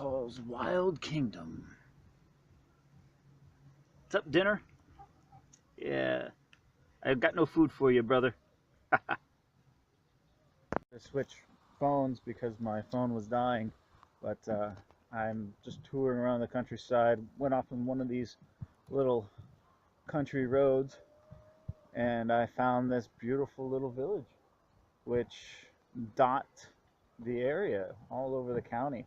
calls Wild Kingdom. What's up, dinner? Yeah, I've got no food for you, brother. I switched phones because my phone was dying, but I'm just touring around the countryside. Went off on one of these little country roads, and I found this beautiful little village, which dot the area all over the county.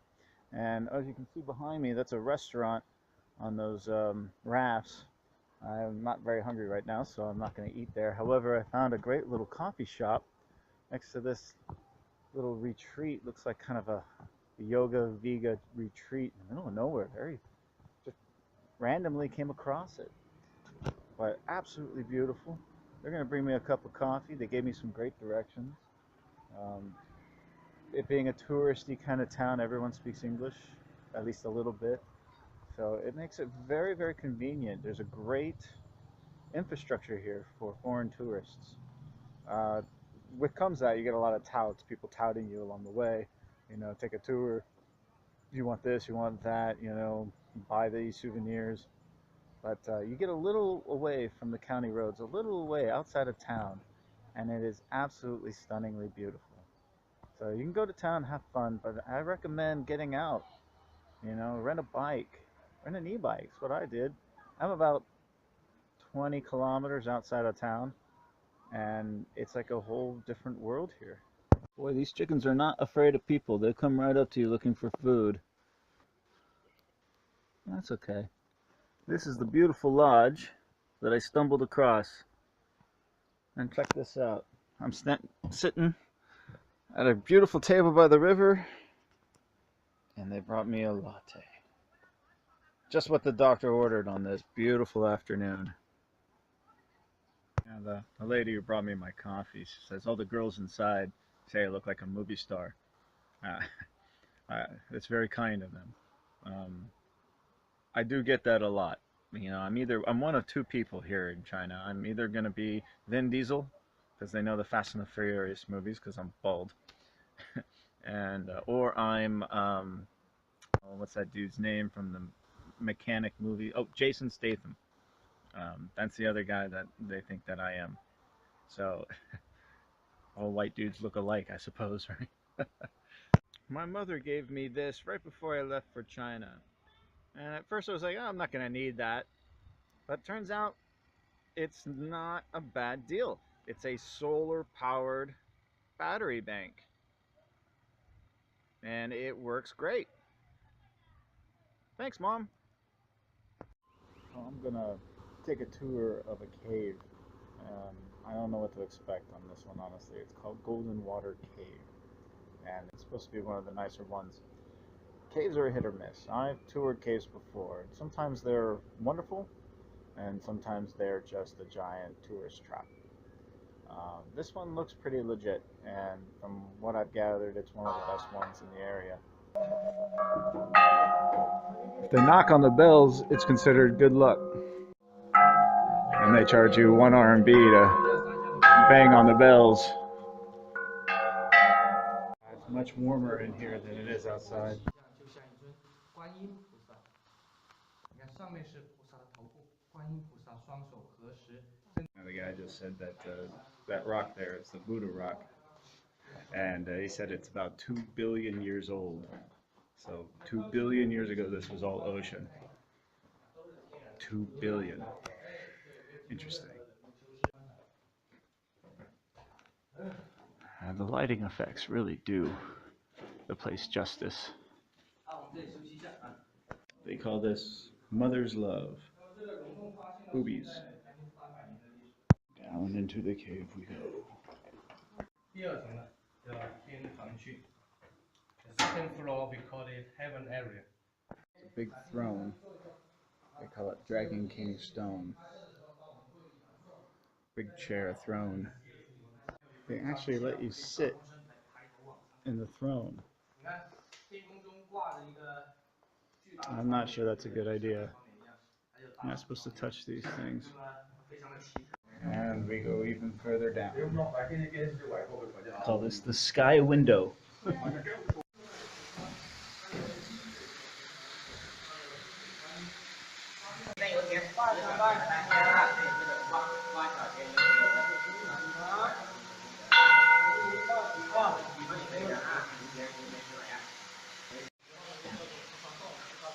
And as you can see behind me, that's a restaurant on those rafts. I'm not very hungry right now, so I'm not going to eat there. However, I found a great little coffee shop next to this little retreat. Looks like kind of a yoga vega retreat in the middle of nowhere. Just randomly came across it, but absolutely beautiful. They're going to bring me a cup of coffee. They gave me some great directions. It being a touristy kind of town, everyone speaks English, at least a little bit. So it makes it very, very convenient. There's a great infrastructure here for foreign tourists. What comes out, you get a lot of touts, people touting you along the way. You know, take a tour, you want this, you want that, you know, buy these souvenirs. But you get a little away from the county roads, a little away outside of town, and it is absolutely stunningly beautiful. So you can go to town, have fun, but I recommend getting out. You know, rent a bike, rent an e-bike. That's what I did. I'm about 20 kilometers outside of town, and it's like a whole different world here. Boy, these chickens are not afraid of people. They come right up to you looking for food. That's okay. This is the beautiful lodge that I stumbled across. And check this out. I'm sitting at a beautiful table by the river, and they brought me a latte. Just what the doctor ordered on this beautiful afternoon. And the lady who brought me my coffee, she says, all the girls inside say I look like a movie star. It's very kind of them. I do get that a lot. You know, I'm one of two people here in China. I'm either going to be Vin Diesel, because they know the Fast and the Furious movies, because I'm bald. And or I'm what's that dude's name from the Mechanic movie? Oh, Jason Statham. That's the other guy that they think that I am. So all white dudes look alike, I suppose, right? My mother gave me this right before I left for China, and at first I was like, oh, I'm not gonna need that, but it turns out it's not a bad deal. It's a solar powered battery bank, and it works great. Thanks, Mom. Well, I'm gonna take a tour of a cave. I don't know what to expect on this one, honestly. It's called Golden Water Cave, and it's supposed to be one of the nicer ones. Caves are a hit or miss. I've toured caves before. Sometimes they're wonderful, and sometimes they're just a giant tourist trap. This one looks pretty legit, and from what I've gathered, it's one of the best ones in the area. If they knock on the bells, it's considered good luck. And they charge you 1 RMB to bang on the bells. It's much warmer in here than it is outside. Now the guy just said that that rock there is the Buddha rock, and he said it's about 2 billion years old. So 2 billion years ago this was all ocean. 2 billion. Interesting. The lighting effects really do the place justice. They call this Mother's Love. Boobies. Down into the cave we go. The second floor, we call it heaven area. It's a big throne. They call it Dragon King Stone. Big chair, throne. They actually let you sit in the throne. I'm not sure that's a good idea. You're not supposed to touch these things. And we go even further down. Call this the sky window.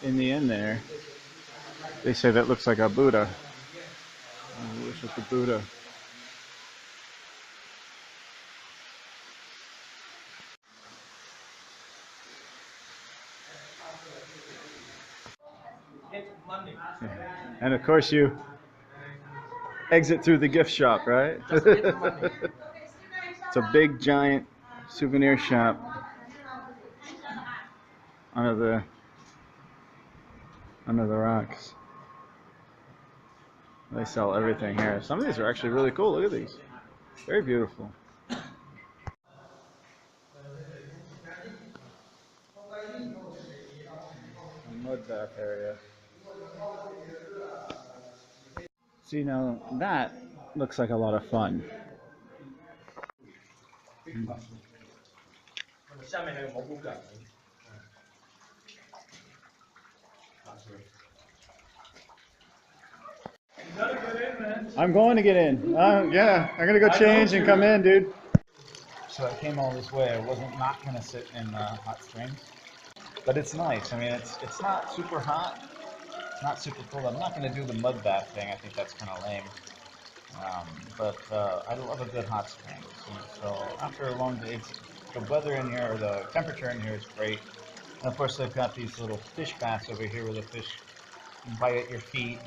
In the end there, they say that looks like a Buddha. I wish it's a Buddha. And of course you exit through the gift shop, right? It's a big giant souvenir shop under the rocks. They sell everything here. Some of these are actually really cool. Look at these. Very beautiful. A mud bath area. See, now that looks like a lot of fun. I'm going to get in. Yeah, I'm gonna go change and come in, dude. So I came all this way. I wasn't not gonna sit in hot springs, but it's nice. I mean, it's not super hot, it's not super cold. I'm not gonna do the mud bath thing. I think that's kind of lame. But I love a good hot spring. So after a long day, the weather in here, or the temperature in here is great. And of course, they've got these little fish baths over here where the fish bite at your feet.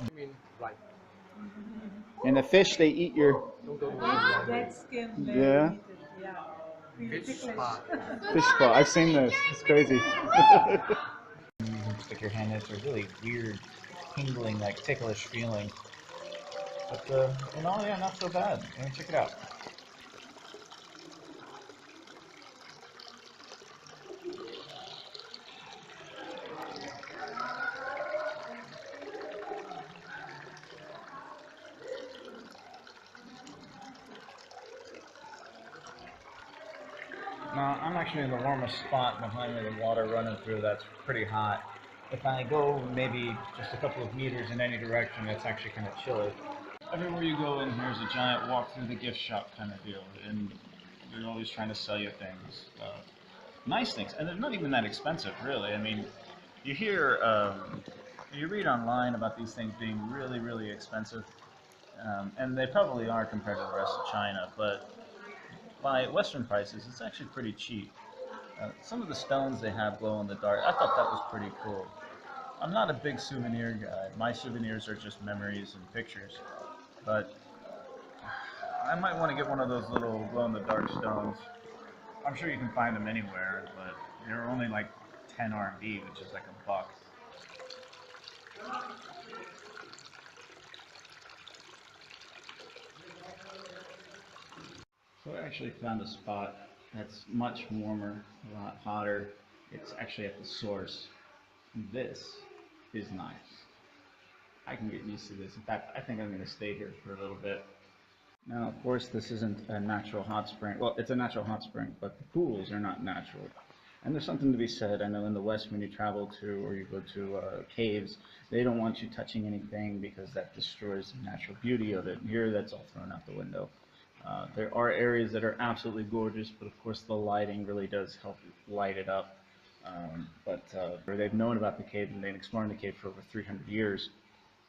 And the fish, they eat your Dead skin. yeah. Fish spa. Fish spot. I've seen this. It's crazy. You can stick your hand in. It's a really weird, tingling, like ticklish feeling. But yeah, not so bad. I mean, check it out. Now, I'm actually in the warmest spot behind me, the water running through, that's pretty hot. If I go maybe just a couple of meters in any direction, it's actually kind of chilly. Everywhere you go in here is a giant walk through the gift shop kind of deal, and they're always trying to sell you things. Nice things, and they're not even that expensive, really. I mean, you hear, you read online about these things being really, really expensive, and they probably are compared to the rest of China, but by Western prices, it's actually pretty cheap. Some of the stones they have glow in the dark. I thought that was pretty cool. I'm not a big souvenir guy. My souvenirs are just memories and pictures. But I might want to get one of those little glow in the dark stones. I'm sure you can find them anywhere, but they're only like 10 RMB, which is like $1. So I actually found a spot that's much warmer, a lot hotter. It's actually at the source. This is nice. I can get used to this. In fact, I think I'm going to stay here for a little bit. Now, of course, this isn't a natural hot spring. Well, it's a natural hot spring, but the pools are not natural. And there's something to be said. I know in the West, when you travel to or you go to caves, they don't want you touching anything because that destroys the natural beauty of it. Here, that's all thrown out the window. There are areas that are absolutely gorgeous, but of course the lighting really does help light it up. They've known about the cave and they've been exploring the cave for over 300 years.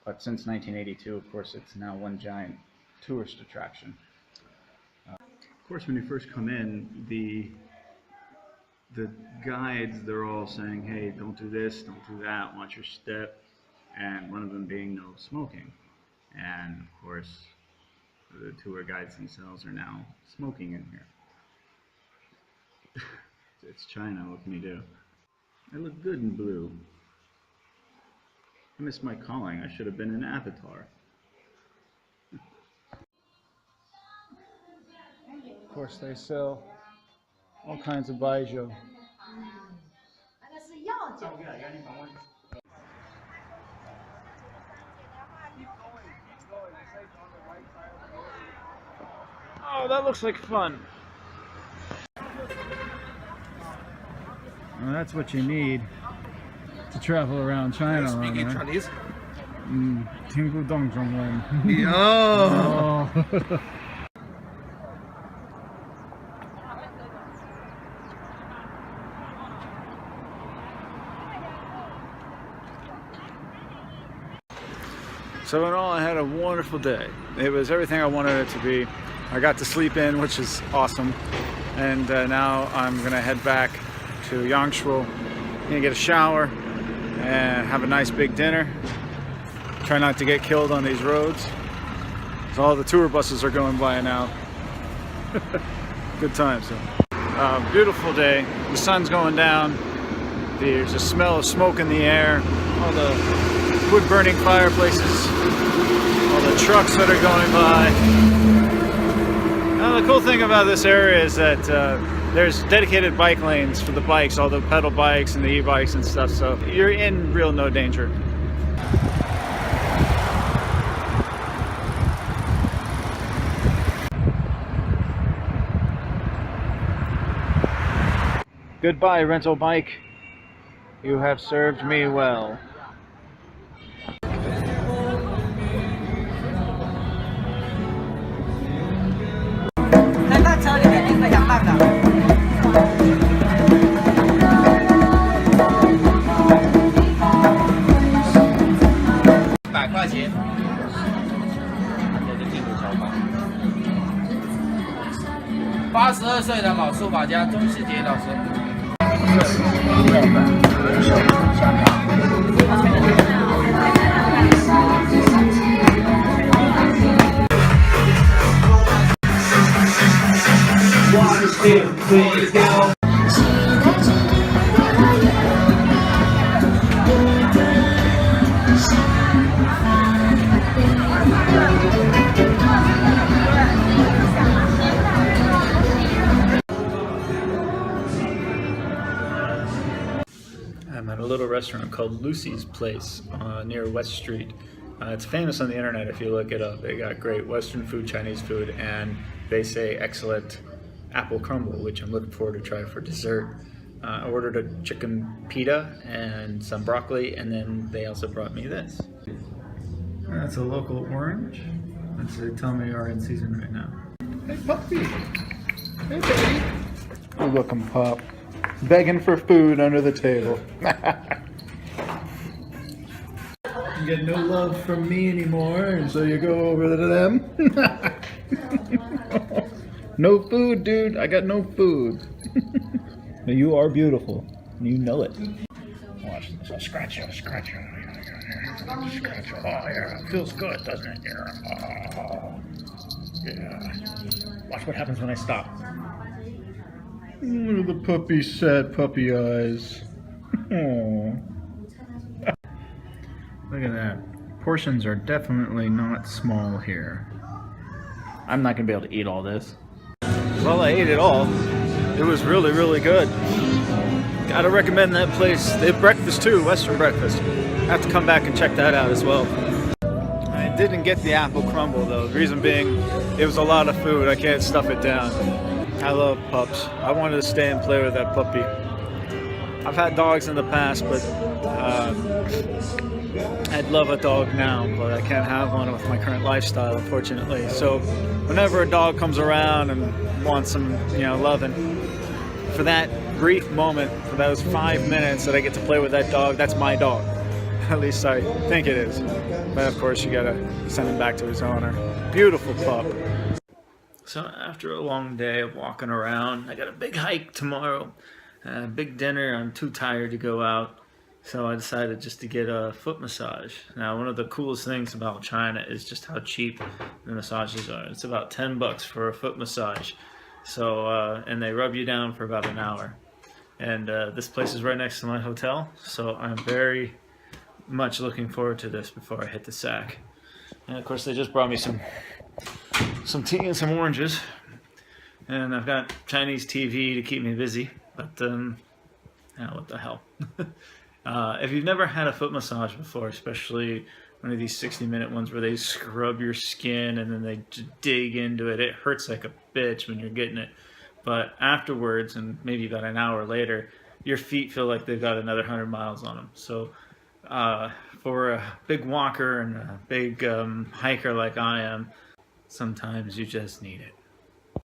But since 1982, of course, it's now one giant tourist attraction. Of course, when you first come in, the guides, they're all saying, hey, don't do this, don't do that, watch your step, and one of them being no smoking. And of course, the tour guides themselves are now smoking in here. It's China, what can you do? I look good in blue. I missed my calling, I should have been an avatar. Of course, they sell all kinds of baijiu. Oh, that looks like fun. Well, that's what you need to travel around China. Speaking Chinese. 팅구동 정원. Oh. So in all, I had a wonderful day. It was everything I wanted it to be. I got to sleep in, which is awesome. And now I'm gonna head back to Yangshuo. Gonna get a shower and have a nice big dinner. Try not to get killed on these roads. So all the tour buses are going by now. Good times. Beautiful day. The sun's going down. There's a smell of smoke in the air. All the wood burning fireplaces, all the trucks that are going by. Now, the cool thing about this area is that there's dedicated bike lanes for the bikes, all the pedal bikes and the e-bikes and stuff, so you're in real no danger. Goodbye, rental bike. You have served me well. $82岁的老书法家钟世杰老师。I'm at a little restaurant called Lucy's Place near West Street. It's famous on the internet if you look it up. They got great Western food, Chinese food, and they say excellent apple crumble, which I'm looking forward to try for dessert. I ordered a chicken pita and some broccoli, and then they also brought me this. That's a local orange. Let's see, tell me you are in season right now. Hey puppy! Hey baby! Oh, look him pop. Begging for food under the table. You get no love from me anymore, and so you go over to them. No food, dude. I got no food. You are beautiful. You know it. Watch this. I'll scratch you. Scratch you. Scratch you. Oh, yeah. It feels good, doesn't it? Yeah. Oh, yeah. Watch what happens when I stop. Look at the puppy's sad puppy eyes. Aww. Look at that. Portions are definitely not small here. I'm not gonna be able to eat all this. Well, I ate it all. It was really, really good. Gotta recommend that place. They have breakfast too, Western breakfast. I have to come back and check that out as well. I didn't get the apple crumble though. The reason being, it was a lot of food. I can't stuff it down. I love pups. I wanted to stay and play with that puppy. I've had dogs in the past, but I'd love a dog now, but I can't have one with my current lifestyle, unfortunately. So whenever a dog comes around and wants some, loving, for that brief moment, for those 5 minutes that I get to play with that dog, that's my dog. At least I think it is. But of course, you gotta send him back to his owner. Beautiful pup. So after a long day of walking around, I got a big hike tomorrow, a big dinner. I'm too tired to go out, so I decided just to get a foot massage. Now, one of the coolest things about China is just how cheap the massages are. It's about 10 bucks for a foot massage. So, and they rub you down for about an hour. And this place is right next to my hotel, so I'm very much looking forward to this before I hit the sack. And of course, they just brought me some tea and some oranges, and I've got Chinese TV to keep me busy, but what the hell. If you've never had a foot massage before, especially one of these 60-minute ones where they scrub your skin and then they dig into it, it hurts like a bitch when you're getting it, but afterwards, and maybe about an hour later, your feet feel like they've got another 100 miles on them. So For a big walker and a big hiker like I am, sometimes you just need it.